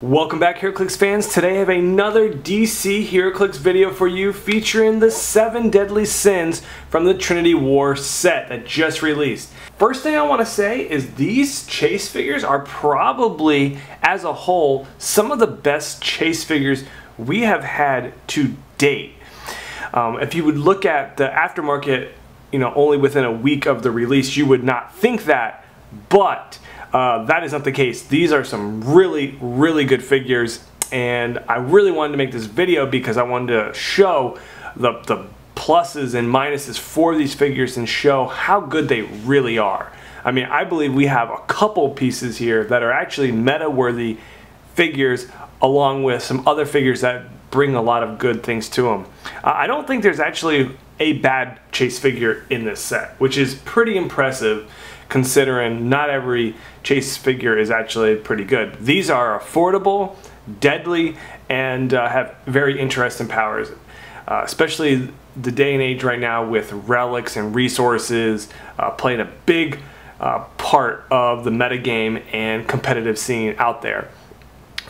Welcome back, Heroclix fans. Today I have another DC Heroclix video for you featuring the 7 deadly sins from the Trinity War set that just released. First thing I want to say is these chase figures are probably, as a whole, some of the best chase figures we have had to date. If you would look at the aftermarket, only within a week of the release, you would not think that, but that is not the case. These are some really good figures, and I really wanted to make this video because I wanted to show the pluses and minuses for these figures and show how good they really are. I mean, I believe we have a couple pieces here that are actually meta-worthy figures, along with some other figures that bring a lot of good things to them. I don't think there's actually a bad chase figure in this set, which is pretty impressive considering not every chase figure is actually pretty good. These are affordable, deadly, and have very interesting powers, especially the day and age right now with relics and resources playing a big part of the metagame and competitive scene out there.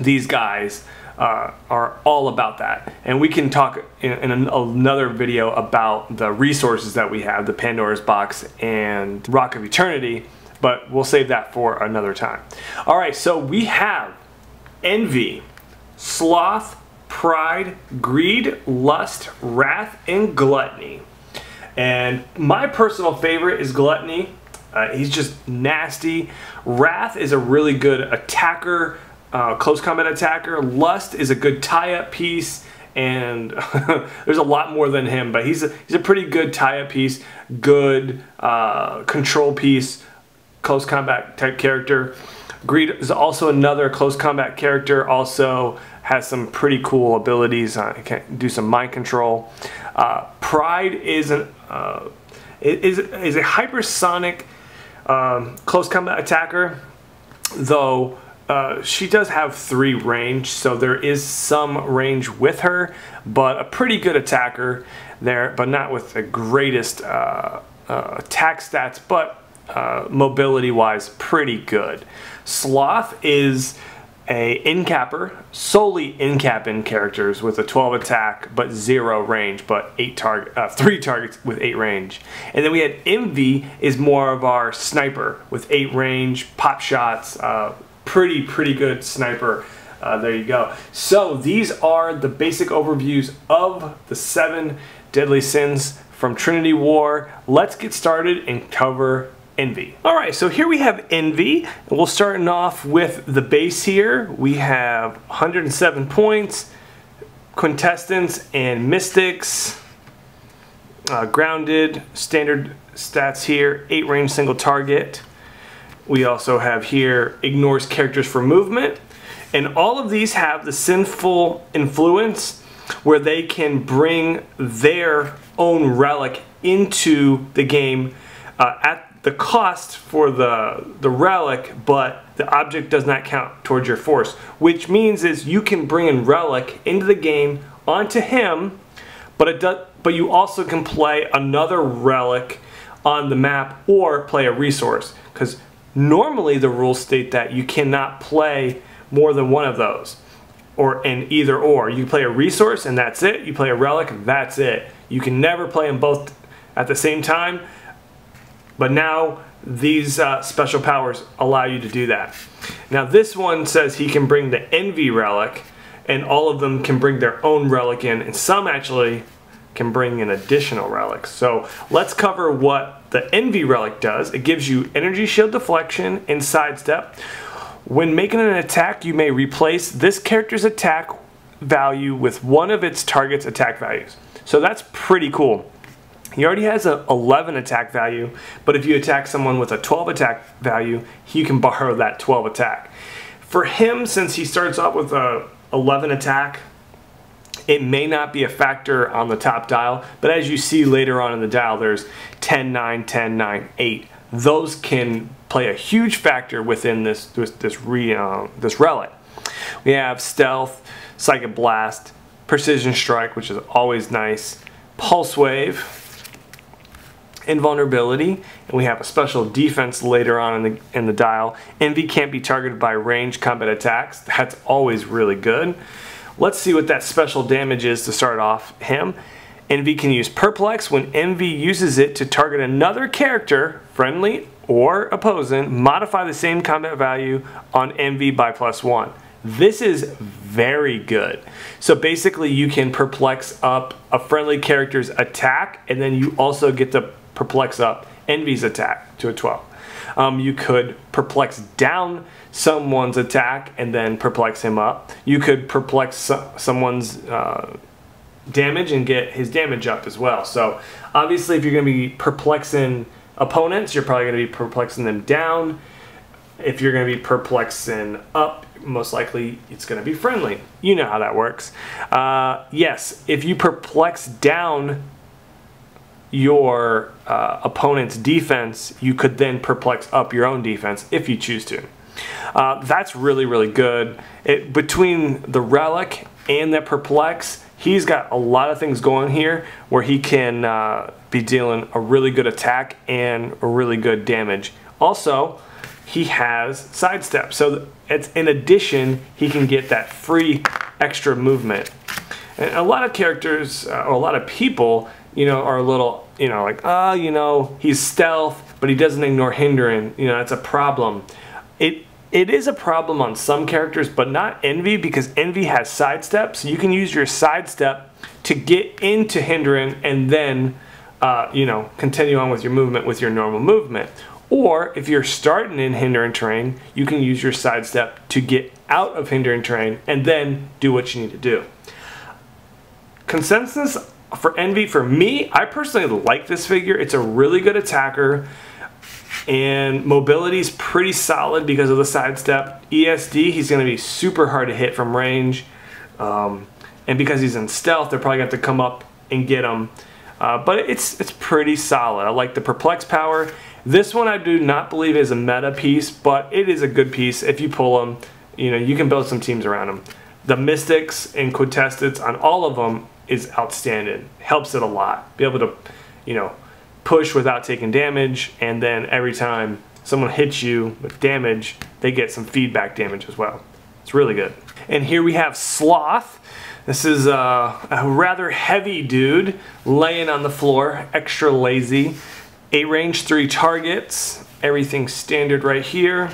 These guys are all about that, and we can talk in another video about the resources that we have, the Pandora's Box and Rock of Eternity, but we'll save that for another time. Alright, so we have Envy, Sloth, Pride, Greed, Lust, Wrath, and Gluttony. And my personal favorite is Gluttony. He's just nasty. Rath is a really good attacker, close combat attacker. Lust is a good tie-up piece, and there's a lot more than him, but he's a pretty good tie-up piece, good control piece, close combat type character. Greed is also another close combat character, also has some pretty cool abilities. He can do some mind control. Pride is a hypersonic close combat attacker, though she does have 3 range, so there is some range with her, but a pretty good attacker there, but not with the greatest attack stats, but mobility wise pretty good. Sloth is a incapper, solely incapping characters with a 12 attack but 0 range, but 3 targets with 8 range. And then we had Envy, is more of our sniper with 8 range, pop shots, pretty good sniper. There you go. So these are the basic overviews of the 7 deadly sins from Trinity War. Let's get started and cover Envy. Alright, so here we have Envy, and we'll start off with the base here. We have 107 points, Quintessence and Mystics, grounded, standard stats here, 8 range single target. We also have here ignores characters for movement, and all of these have the sinful influence where they can bring their own relic into the game at the cost for the relic, but the object does not count towards your force, which means is you can bring in relic into the game onto him, but you also can play another relic on the map or play a resource, because normally the rules state that you cannot play more than one of those, or in either or. You play a resource and that's it. You play a relic and that's it. You can never play them both at the same time, but now these special powers allow you to do that. Now this one says he can bring the Envy relic, and all of them can bring their own relic in, and some actually can bring in additional relics. So let's cover what the Envy relic does. It gives you energy shield deflection and sidestep. When making an attack, you may replace this character's attack value with one of its target's attack values. So that's pretty cool. He already has an 11 attack value, but if you attack someone with a 12 attack value, you can borrow that 12 attack. For him, since he starts off with a 11 attack, it may not be a factor on the top dial, but as you see later on in the dial, there's 10, 9, 10, 9, 8. Those can play a huge factor within this relic. We have Stealth, Psychic Blast, Precision Strike, which is always nice, Pulse Wave, invulnerability, and we have a special defense later on in the dial. Envy can't be targeted by ranged combat attacks. That's always really good. Let's see what that special damage is to start off him. Envy can use Perplex. When Envy uses it to target another character, friendly or opposing, modify the same combat value on Envy by +1. This is very good. So basically you can perplex up a friendly character's attack, and then you also get to perplex up Envy's attack to a 12. You could perplex down someone's attack and then perplex him up. You could perplex someone's damage and get his damage up as well. So obviously if you're going to be perplexing opponents, you're probably going to be perplexing them down. If you're going to be perplexing up, most likely it's going to be friendly. You know how that works. Yes, if you perplex down your opponent's defense, you could then perplex up your own defense if you choose to. That's really, really good. Between the relic and the perplex, he's got a lot of things going here where he can be dealing a really good attack and a really good damage. Also, he has sidestep, so it's in addition he can get that free extra movement. And a lot of characters or a lot of people, you know, are a little, you know, like, oh, you know, he's stealth, but he doesn't ignore hindering. You know, that's a problem. It is a problem on some characters, but not Envy, because Envy has sidestep, so you can use your sidestep to get into hindering and then, you know, continue on with your movement with your normal movement. Or if you're starting in hindering terrain, you can use your sidestep to get out of hindering terrain and then do what you need to do. Consensus for Envy, for me, I personally like this figure. It's a really good attacker, and mobility is pretty solid because of the sidestep. ESD, he's going to be super hard to hit from range, and because he's in stealth, they're probably going to have to come up and get him. But it's pretty solid. I like the perplex power. This one I do not believe is a meta piece, but it is a good piece. If you pull them, you know, you can build some teams around them. The Mystics and Quintessence on all of them is outstanding. Helps it a lot. Be able to, you know, push without taking damage, and then every time someone hits you with damage, they get some feedback damage as well. It's really good. And here we have Sloth. This is a rather heavy dude laying on the floor, extra lazy. 8 range, 3 targets, everything standard right here.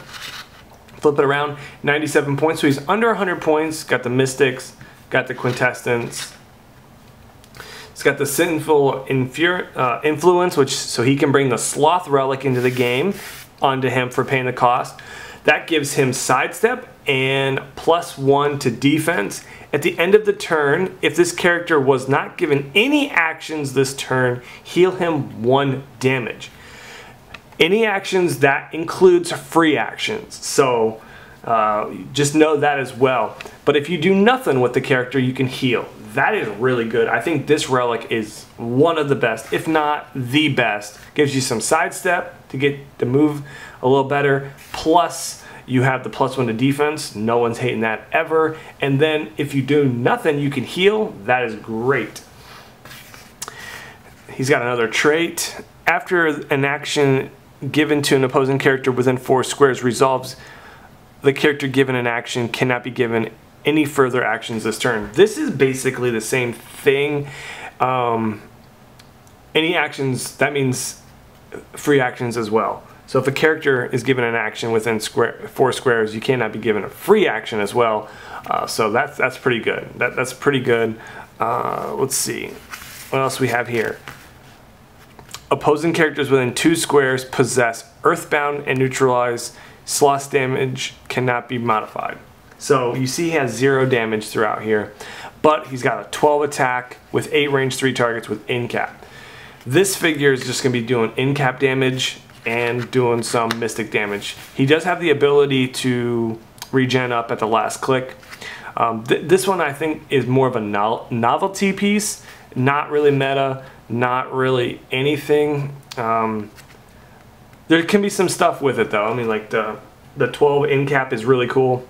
Flip it around, 97 points, so he's under 100 points. Got the Mystics, got the Quintessence. He's got the Sinful Influence, which so he can bring the Sloth relic into the game onto him for paying the cost. That gives him sidestep and +1 to defense. At the end of the turn, if this character was not given any actions this turn, heal him 1 damage. Any actions, that includes free actions, so just know that as well. But if you do nothing with the character, you can heal. That is really good. I think this relic is one of the best, if not the best. Gives you some sidestep to get the move a little better, plus you have the +1 to defense. No one's hating that ever. And then if you do nothing, you can heal. That is great. He's got another trait. After an action given to an opposing character within 4 squares resolves, the character given an action cannot be given any further actions this turn. This is basically the same thing. Any actions, that means free actions as well. So if a character is given an action within 4 squares, you cannot be given a free action as well. So that's pretty good. That's pretty good. Let's see. What else we have here? Opposing characters within 2 squares possess Earthbound and Neutralize. Sloth damage cannot be modified. So you see he has 0 damage throughout here. But he's got a 12 attack with 8 range, 3 targets with incap. This figure is just going to be doing incap damage and doing some mystic damage. He does have the ability to regen up at the last click. This one I think is more of a novelty piece, not really meta, not really anything. There can be some stuff with it though. I mean, like the 12 incap is really cool,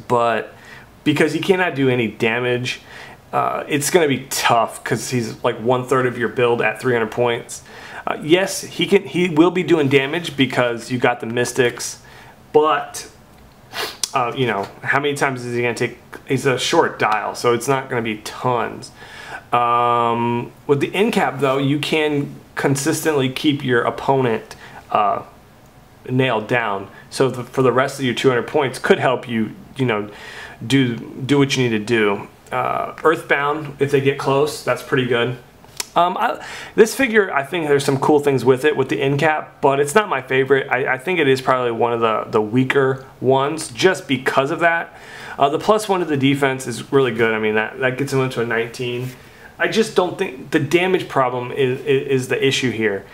but because he cannot do any damage it's going to be tough because he's like 1/3 of your build at 300 points. Yes, he will be doing damage because you got the Mystics, but you know, how many times is he going to take? He's a short dial, so it's not going to be tons. With the end cap though, you can consistently keep your opponent nailed down. So for the rest of your 200 points could help you, you know, do what you need to do. Earthbound, if they get close, that's pretty good. This figure, I think there's some cool things with it, with the end cap, but it's not my favorite. I think it is probably one of the weaker ones just because of that. The +1 to the defense is really good. I mean, that gets him into a 19. I just don't think the damage problem is the issue here.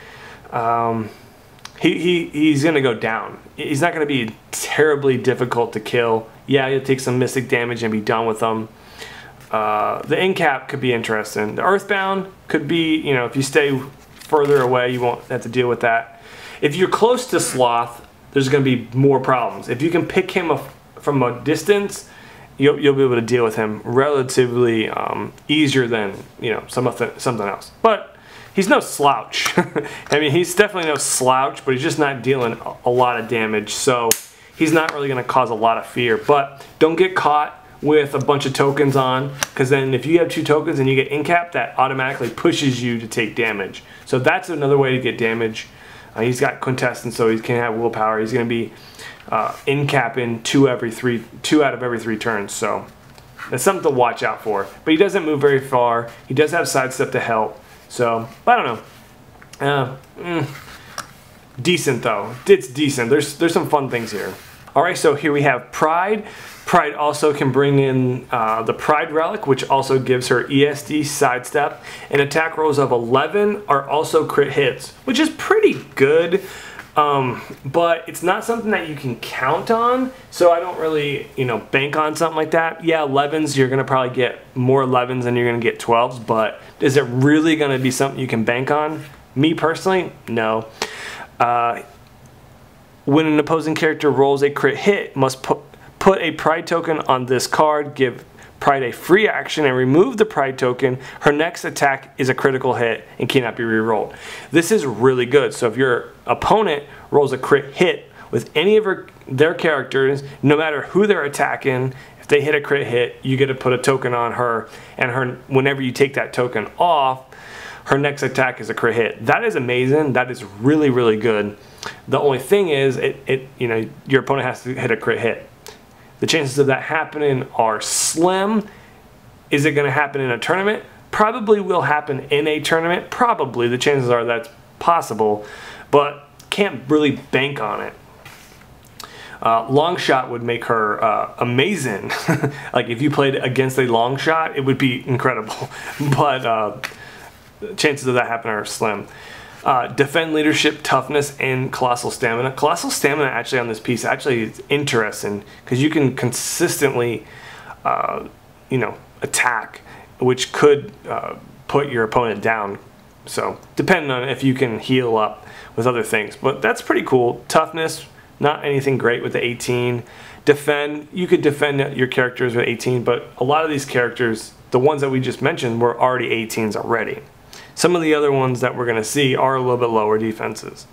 He's going to go down. He's not going to be terribly difficult to kill. Yeah, he'll take some mystic damage and be done with them. The end cap could be interesting. The Earthbound could be, you know, if you stay further away, you won't have to deal with that. If you're close to Sloth, there's going to be more problems. If you can pick him up from a distance, you'll be able to deal with him relatively easier than, you know, something else. But he's no slouch. I mean, he's definitely no slouch, but he's just not dealing a lot of damage. So he's not really going to cause a lot of fear. But don't get caught with a bunch of tokens on, because then if you have 2 tokens and you get incap, that automatically pushes you to take damage. So that's another way to get damage. He's got Quintessence, so he can have willpower. He's going to be incapping 2 out of every 3 turns. So that's something to watch out for. But he doesn't move very far. He does have sidestep to help. So I don't know. Decent though. It's decent. There's some fun things here. All right, so here we have Pride. Pride also can bring in the Pride Relic, which also gives her ESD sidestep, and attack rolls of 11 are also crit hits, which is pretty good, but it's not something that you can count on, so I don't really, you know, bank on something like that. Yeah, 11s, you're going to probably get more 11s than you're going to get 12s, but is it really going to be something you can bank on? Me personally, no. When an opposing character rolls a crit hit, must put a Pride token on this card, give Pride a free action, and remove the Pride token. Her next attack is a critical hit and cannot be rerolled. This is really good. So if your opponent rolls a crit hit with any of their characters, no matter who they're attacking, if they hit a crit hit, you get to put a token on her, and whenever you take that token off, her next attack is a crit hit. That is amazing. That is really, really good. The only thing is, you know, your opponent has to hit a crit hit. The chances of that happening are slim. Is it going to happen in a tournament? Probably will happen in a tournament. Probably. The chances are that's possible, but can't really bank on it. Long shot would make her amazing. Like if you played against a long shot, it would be incredible. But chances of that happening are slim. Defend, leadership, toughness, and colossal stamina. Colossal stamina actually on this piece actually is interesting because you can consistently, you know, attack, which could put your opponent down. So depending on if you can heal up with other things, but that's pretty cool. Toughness, not anything great with the 18. Defend, you could defend your characters with 18, but a lot of these characters, the ones that we just mentioned, were already 18s already. Some of the other ones that we're going to see are a little bit lower defenses.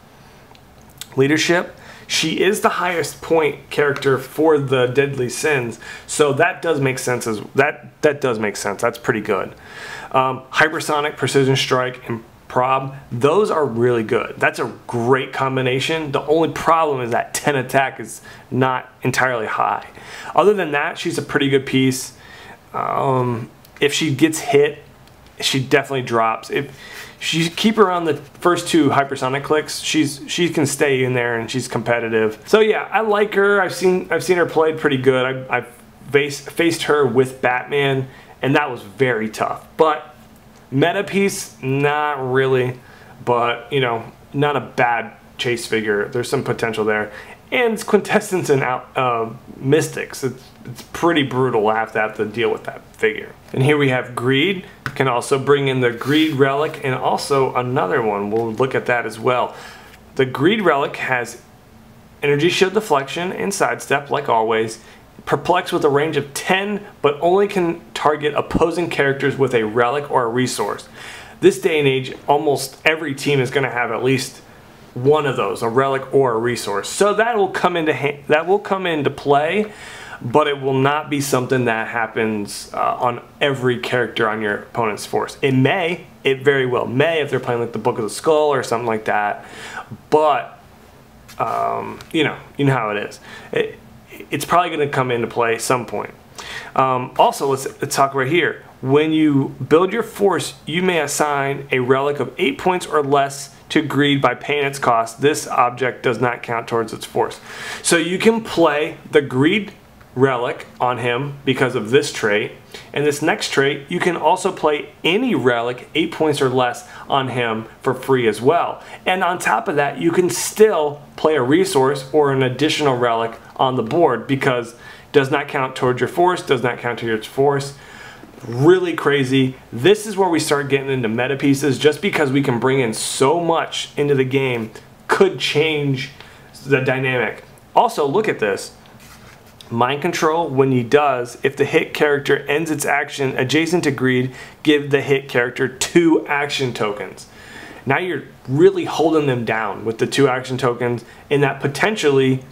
Leadership, she is the highest point character for the Deadly Sins, so that does make sense. That does make sense. That's pretty good. Hypersonic, Precision Strike, and Prob, those are really good. That's a great combination. The only problem is that 10 attack is not entirely high. Other than that, she's a pretty good piece. If she gets hit, she definitely drops. If you keep her on the first 2 hypersonic clicks, she can stay in there and she's competitive. So yeah, I like her. I've seen her played pretty good. I've faced her with Batman, and that was very tough. But meta piece, not really. But you know, not a bad chase figure. There's some potential there. And it's Quintessence and Mystics. It's pretty brutal to have to deal with that figure. And here we have Greed. Can also bring in the Greed Relic, and also another one. We'll look at that as well. The Greed Relic has Energy Shield Deflection and Sidestep, like always. Perplex with a range of 10, but only can target opposing characters with a relic or a resource. This day and age, almost every team is going to have at least one of those, a relic or a resource. So that will come into play, but it will not be something that happens on every character on your opponent's force. It very well may if they're playing like the Book of the Skull or something like that, but you know how it is. It's probably going to come into play at some point. Also, let's talk right here. When you build your force, you may assign a relic of 8 points or less to greed by paying its cost. This object does not count towards its force. So you can play the greed relic on him because of this trait, and this next trait you can also play any relic 8 points or less on him for free as well. And on top of that, you can still play a resource or an additional relic on the board because it does not count towards your force, does not count towards your force. Really crazy. This is where we start getting into meta pieces. Just because we can bring in so much into the game could change the dynamic. Also, look at this. Mind control, when he does, if the hit character ends its action adjacent to greed, give the hit character 2 action tokens. Now you're really holding them down with the 2 action tokens, and that potentially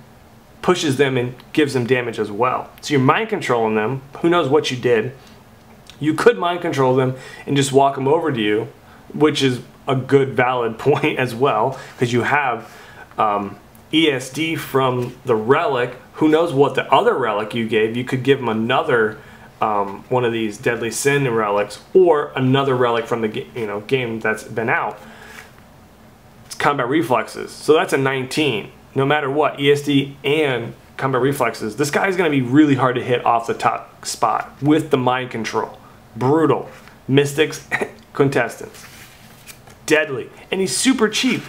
pushes them and gives them damage as well. So you're mind controlling them. Who knows what you did. You could mind control them and just walk them over to you, which is a good valid point as well, because you have ESD from the relic. Who knows what the other relic you gave? You could give them another one of these Deadly Sin relics, or another relic from the game that's been out. It's combat reflexes, so that's a 19. No matter what, ESD and combat reflexes, this guy's going to be really hard to hit off the top spot with the mind control. Brutal. Mystics, contestants. Deadly. And he's super cheap.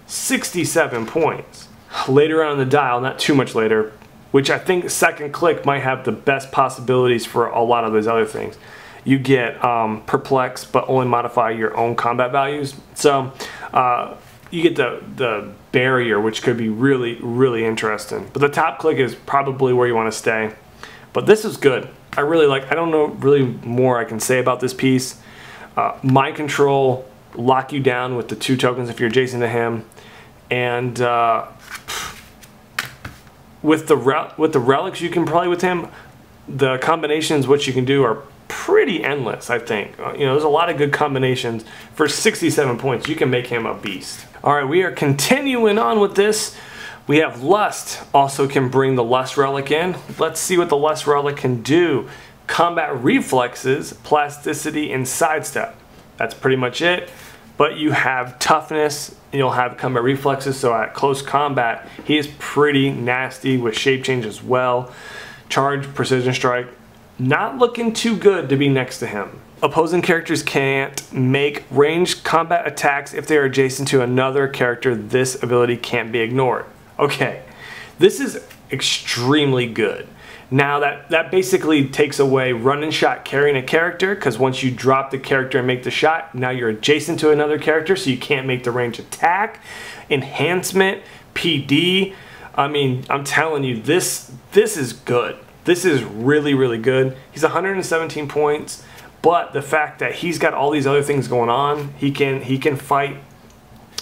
67 points. Later on in the dial, not too much later, which I think second click might have the best possibilities for a lot of those other things. You get perplex, but only modify your own combat values. So you get the barrier, which could be really, really interesting. But the top click is probably where you want to stay. But this is good. I really like, I don't know really more I can say about this piece. Mind control, lock you down with the 2 tokens if you're adjacent to him. And with the relics you can play with him, the combinations what you can do are pretty endless, I think. There's a lot of good combinations. For 67 points, you can make him a beast. All right, we are continuing on with this. We have Lust, also can bring the Lust relic in. Let's see what the Lust relic can do. Combat reflexes, plasticity, and sidestep. That's pretty much it. But you have toughness, and you'll have combat reflexes, so at close combat, he is pretty nasty with shape change as well. Charge, precision strike, not looking too good to be next to him. Opposing characters can't make ranged combat attacks if they are adjacent to another character. This ability can't be ignored. Okay, this is extremely good. Now that basically takes away run and shot carrying a character, because once you drop the character and make the shot, now you're adjacent to another character, so you can't make the range attack. Enhancement, PD. I mean, I'm telling you, this is good. This is really, really good. He's 117 points, but the fact that he's got all these other things going on, he can fight.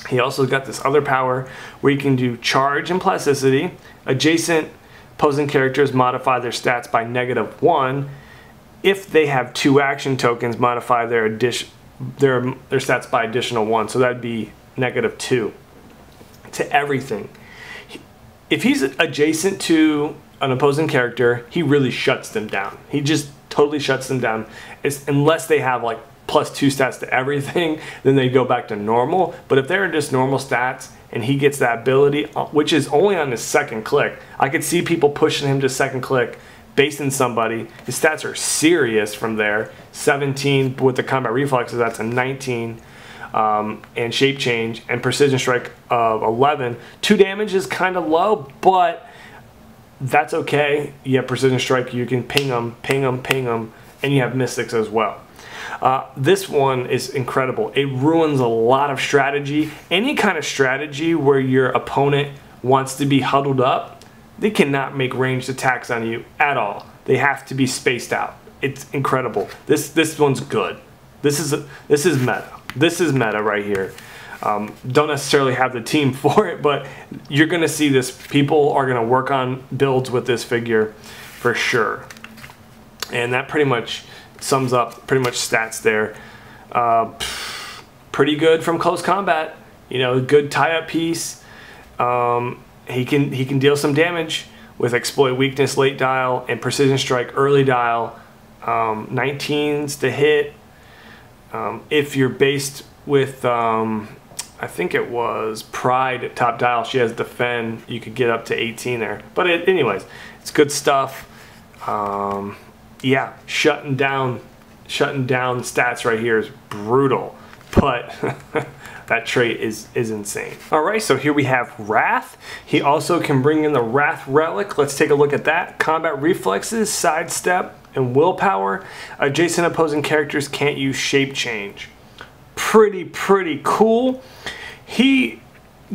He also got this other power where you can do charge and plasticity. Adjacent opposing characters modify their stats by -1. If they have 2 action tokens, modify their stats by additional 1. So that'd be -2 to everything. If he's adjacent to an opposing character, he really shuts them down. He just totally shuts them down. Unless they have like +2 stats to everything, then they go back to normal. But if they're just normal stats and he gets that ability, which is only on his second click, I could see people pushing him to second click, basing somebody. His stats are serious from there. 17 with the combat reflexes, that's a 19. And shape change and precision strike of 11. 2 damage is kind of low, but that's okay. You have precision strike, you can ping them, and you have mystics as well. This one is incredible. It ruins a lot of strategy. Any kind of strategy where your opponent wants to be huddled up, they cannot make ranged attacks on you at all. They have to be spaced out. it's incredible. This one's good. This is meta. This is meta right here. Don't necessarily have the team for it, but you're gonna see this. People are gonna work on builds with this figure for sure. And that pretty much sums up pretty much stats there. Pretty good from close combat. You know, good tie-up piece. He can deal some damage with exploit weakness late dial and precision strike early dial. 19s to hit. If you're based with I think it was Pride at top dial, she has defend, you could get up to 18 there. But anyways, it's good stuff. Yeah, shutting down stats right here is brutal, but that trait is insane. All right, so here we have Rath. He also can bring in the Rath relic. Let's take a look at that. Combat reflexes, sidestep, and willpower. Adjacent opposing characters can't use shape change. Pretty cool. He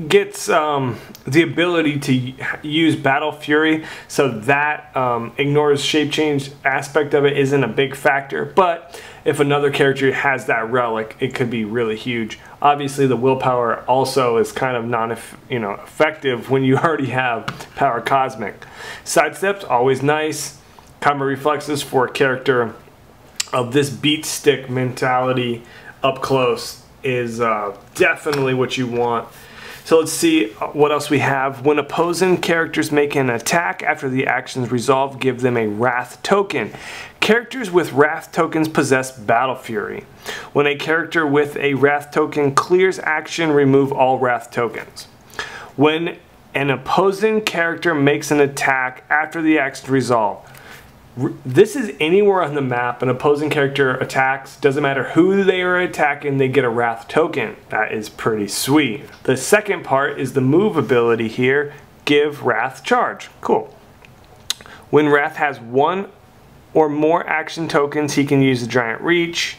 gets the ability to use Battle Fury, so that ignores shape change aspect of it, isn't a big factor, but if another character has that relic, it could be really huge. Obviously the willpower also is kind of effective when you already have power cosmic. Sidestep's always nice. Combat reflexes for a character of this beat stick mentality up close is definitely what you want. So let's see what else we have. When opposing characters make an attack after the action's resolved, give them a Rath token. Characters with Rath tokens possess Battle Fury. When a character with a Rath token clears action, remove all Rath tokens. When an opposing character makes an attack after the action's resolved, this is anywhere on the map an opposing character attacks, doesn't matter who they are attacking, they get a Rath token. That is pretty sweet. The second part is the move ability here, give Rath charge. Cool. When Rath has one or more action tokens, he can use the giant reach.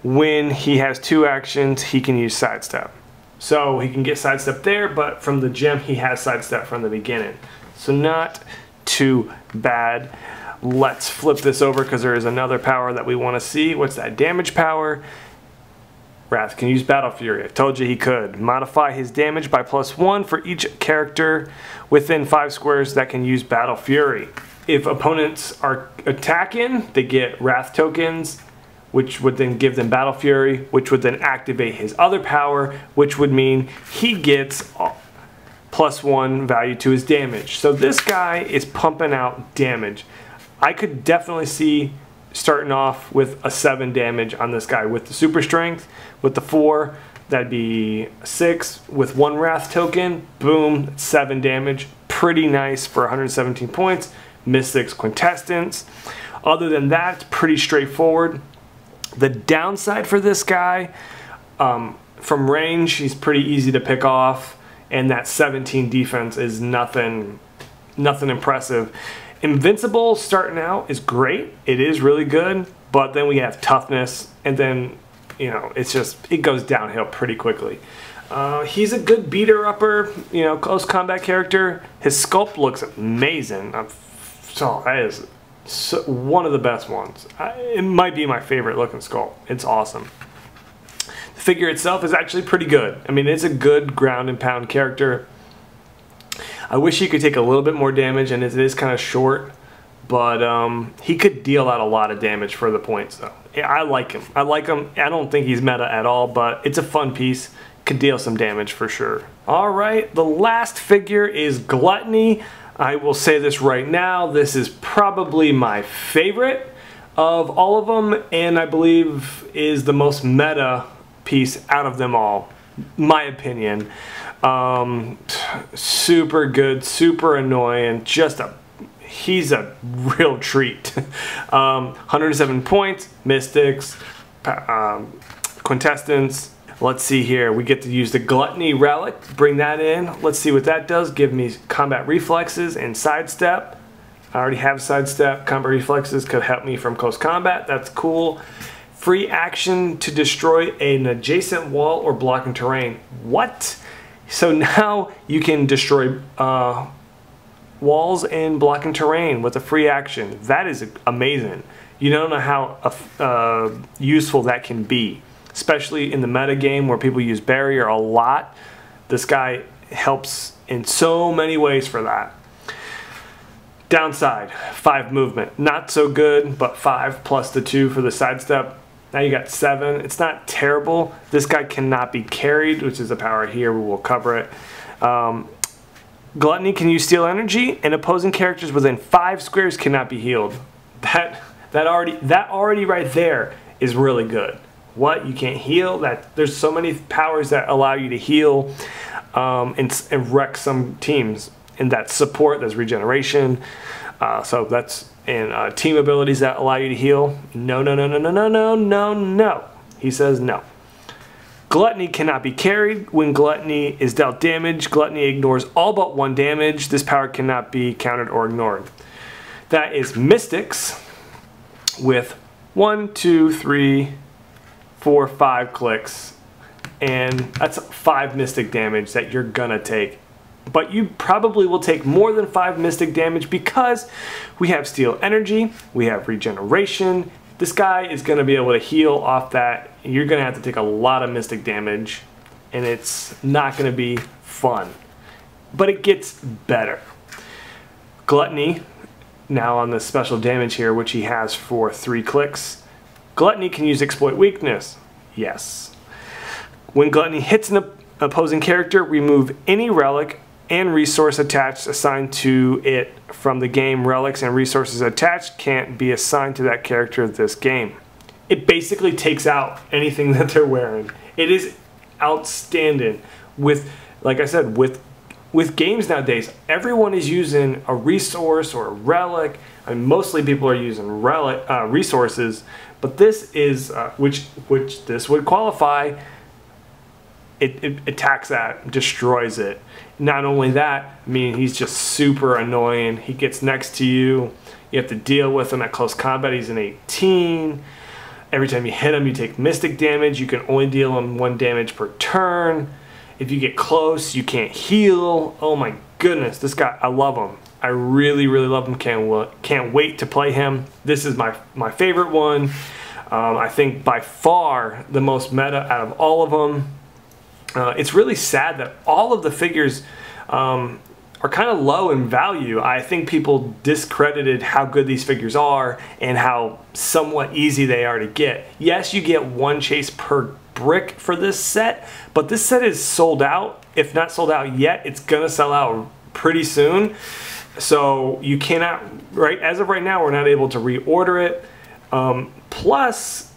When he has 2 actions, he can use sidestep. So he can get sidestep there, but from the gem he has sidestep from the beginning. So not too bad. Let's flip this over because there is another power that we want to see. What's that? Damage power. Rath can use Battle Fury. I told you he could. Modify his damage by +1 for each character within 5 squares that can use Battle Fury. If opponents are attacking, they get Rath tokens, which would then give them Battle Fury, which would then activate his other power, which would mean he gets +1 value to his damage. So this guy is pumping out damage. I could definitely see starting off with a 7 damage on this guy with the super strength. With the 4, that'd be 6. With 1 Rath token, boom, 7 damage. Pretty nice for 117 points. Mystics Quintessence. Other than that, it's pretty straightforward. The downside for this guy, from range, he's pretty easy to pick off, and that 17 defense is nothing impressive. Invincible starting out is great. It is really good, but then we have toughness, and then, you know, it goes downhill pretty quickly. He's a good beater-upper, you know, close combat character. His sculpt looks amazing. So that is one of the best ones. It might be my favorite looking sculpt. It's awesome. The figure itself is actually pretty good. I mean, it's a good ground and pound character. I wish he could take a little bit more damage, and it is kind of short, but he could deal out a lot of damage for the points, though. I like him. I don't think he's meta at all, but it's a fun piece. Could deal some damage for sure. All right, the last figure is Gluttony. I will say this right now. This is probably my favorite of all of them, and I believe is the most meta piece out of them all. My opinion. Super good, super annoying, he's a real treat. 107 points, Mystics, Quintessence. Let's see here, we get to use the Gluttony relic, bring that in. Let's see what that does. Give me combat reflexes and sidestep. I already have sidestep. Combat reflexes could help me from close combat, that's cool. Free action to destroy an adjacent wall or blocking terrain. What? So now you can destroy walls and blocking terrain with a free action. That is amazing. You don't know how useful that can be, especially in the meta game where people use barrier a lot. This guy helps in so many ways for that. Downside, 5 movement. Not so good, but 5 plus the 2 for the sidestep. Now you got 7. It's not terrible. This guy cannot be carried, which is a power here. We will cover it. Gluttony can use steal energy, and opposing characters within 5 squares cannot be healed. That already right there is really good. What? You can't heal? There's so many powers that allow you to heal and wreck some teams. And that's support, that's regeneration. So that's and team abilities that allow you to heal. No, no, no, no, no, no, no, no, no. He says no. Gluttony cannot be carried. When Gluttony is dealt damage, Gluttony ignores all but 1 damage. This power cannot be countered or ignored. That is Mystics with 1, 2, 3, 4, 5 clicks. And that's 5 Mystic damage that you're gonna take. But you probably will take more than 5 Mystic damage because we have Steal Energy, we have Regeneration. This guy is going to be able to heal off that. You're going to have to take a lot of Mystic damage, and it's not going to be fun. But it gets better. Gluttony, now on the special damage here, which he has for 3 clicks. Gluttony can use Exploit Weakness. Yes. When Gluttony hits an opposing character, remove any relic and resource attached assigned to it from the game. Relics and resources attached can't be assigned to that character this game. It basically takes out anything that they're wearing. It is outstanding. With, like I said, with games nowadays, everyone is using a resource or a relic. I mean, mostly people are using resources, but this is which this would qualify. It attacks that, destroys it. Not only that, I mean, he's just super annoying. He gets next to you. You have to deal with him at close combat. He's an 18. Every time you hit him, you take Mystic damage. You can only deal him 1 damage per turn. If you get close, you can't heal. Oh my goodness, this guy, I love him. I really, really love him. Can't wait to play him. This is my favorite one. I think by far the most meta out of all of them. It's really sad that all of the figures are kind of low in value. I think people discredited how good these figures are and how somewhat easy they are to get. Yes, you get 1 chase per brick for this set, but this set is sold out. If not sold out yet, it's gonna sell out pretty soon. So you cannot, right? As of right now, we're not able to reorder it. Plus,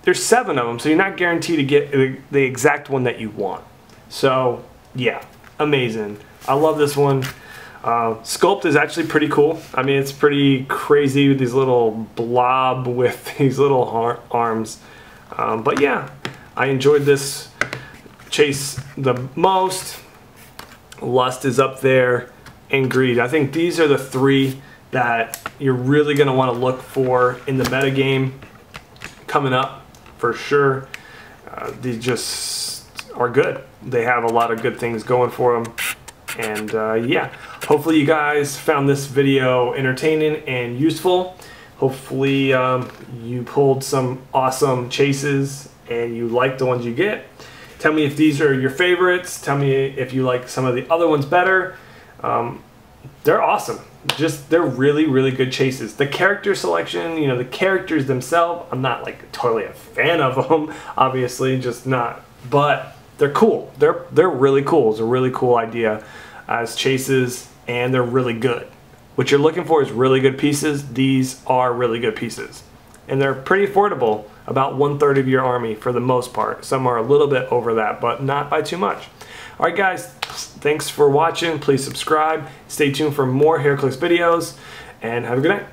there's 7 of them, so you're not guaranteed to get the exact one that you want. So, yeah, amazing. I love this one. Sculpt is actually pretty cool. I mean, it's pretty crazy with these little blob with these little arms. But yeah, I enjoyed this chase the most. Lust is up there, and Greed. I think these are the 3 that you're really going to want to look for in the meta game coming up. For sure. These just are good. They have a lot of good things going for them. And yeah, hopefully you guys found this video entertaining and useful. Hopefully you pulled some awesome chases and you like the ones you get. Tell me if these are your favorites. Tell me if you like some of the other ones better. They're awesome. They're really, really good chases. The character selection, you know, the characters themselves, I'm not like totally a fan of them, obviously, just not, but they're cool. They're really cool. It's a really cool idea as chases, and they're really good. What you're looking for is really good pieces. These are really good pieces. And they're pretty affordable, about 1/3 of your army for the most part. Some are a little bit over that, but not by too much. All right, guys, thanks for watching. Please subscribe. Stay tuned for more Heroclix videos, and have a good night.